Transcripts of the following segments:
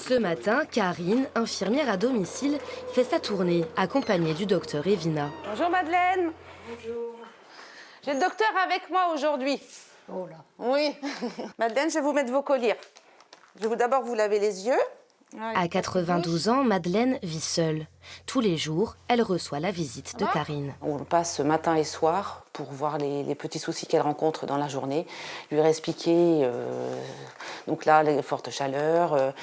Ce matin, Karine, infirmière à domicile, fait sa tournée, accompagnée du docteur Evina. Bonjour Madeleine. Bonjour. J'ai le docteur avec moi aujourd'hui. Oh là. Oui. Madeleine, je vais vous mettre vos colliers. Je vais d'abord vous laver les yeux. À 92 ans, Madeleine vit seule. Tous les jours, elle reçoit la visite de Karine. On passe matin et soir pour voir les petits soucis qu'elle rencontre dans la journée, lui expliquer, donc là, les fortes chaleurs,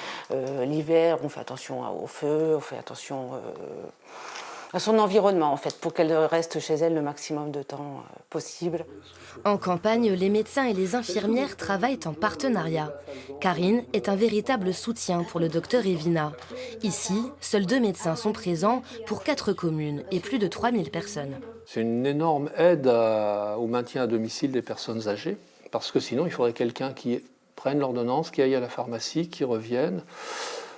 l'hiver, on fait attention au feu, on fait attention à son environnement, en fait, pour qu'elle reste chez elle le maximum de temps possible. En campagne, les médecins et les infirmières travaillent en partenariat. Karine est un véritable soutien pour le docteur Evina. Ici, seuls 2 médecins sont présents pour 4 communes et plus de 3000 personnes. C'est une énorme aide au maintien à domicile des personnes âgées, parce que sinon, il faudrait quelqu'un qui prenne l'ordonnance, qui aille à la pharmacie, qui revienne.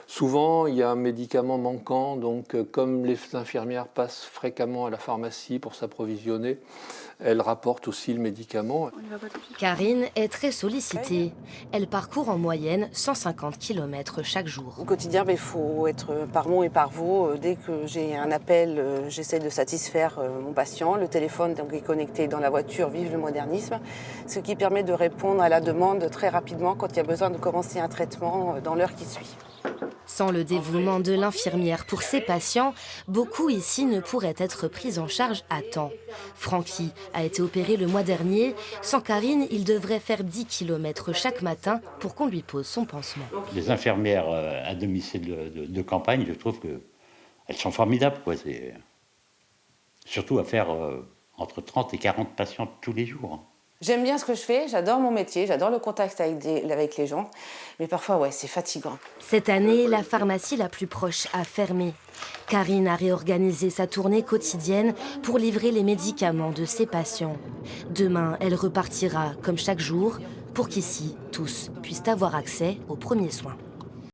Souvent, il y a un médicament manquant, donc comme les infirmières passent fréquemment à la pharmacie pour s'approvisionner, elles rapportent aussi le médicament. Karine est très sollicitée. Elle parcourt en moyenne 150 km chaque jour. Au quotidien, il faut être par mot et par vous. Dès que j'ai un appel, j'essaie de satisfaire mon patient. Le téléphone donc, est connecté dans la voiture, vive le modernisme, ce qui permet de répondre à la demande très rapidement quand il y a besoin de commencer un traitement dans l'heure qui suit. Sans le dévouement de l'infirmière pour ses patients, beaucoup ici ne pourraient être pris en charge à temps. Francky a été opéré le mois dernier. Sans Karine, il devrait faire 10 km chaque matin pour qu'on lui pose son pansement. Les infirmières à domicile de campagne, je trouve qu'elles sont formidables, quoi. C'est surtout à faire entre 30 et 40 patients tous les jours. J'aime bien ce que je fais, j'adore mon métier, j'adore le contact avec les gens, mais parfois, ouais, c'est fatigant. Cette année, la pharmacie la plus proche a fermé. Karine a réorganisé sa tournée quotidienne pour livrer les médicaments de ses patients. Demain, elle repartira, comme chaque jour, pour qu'ici, tous puissent avoir accès aux premiers soins.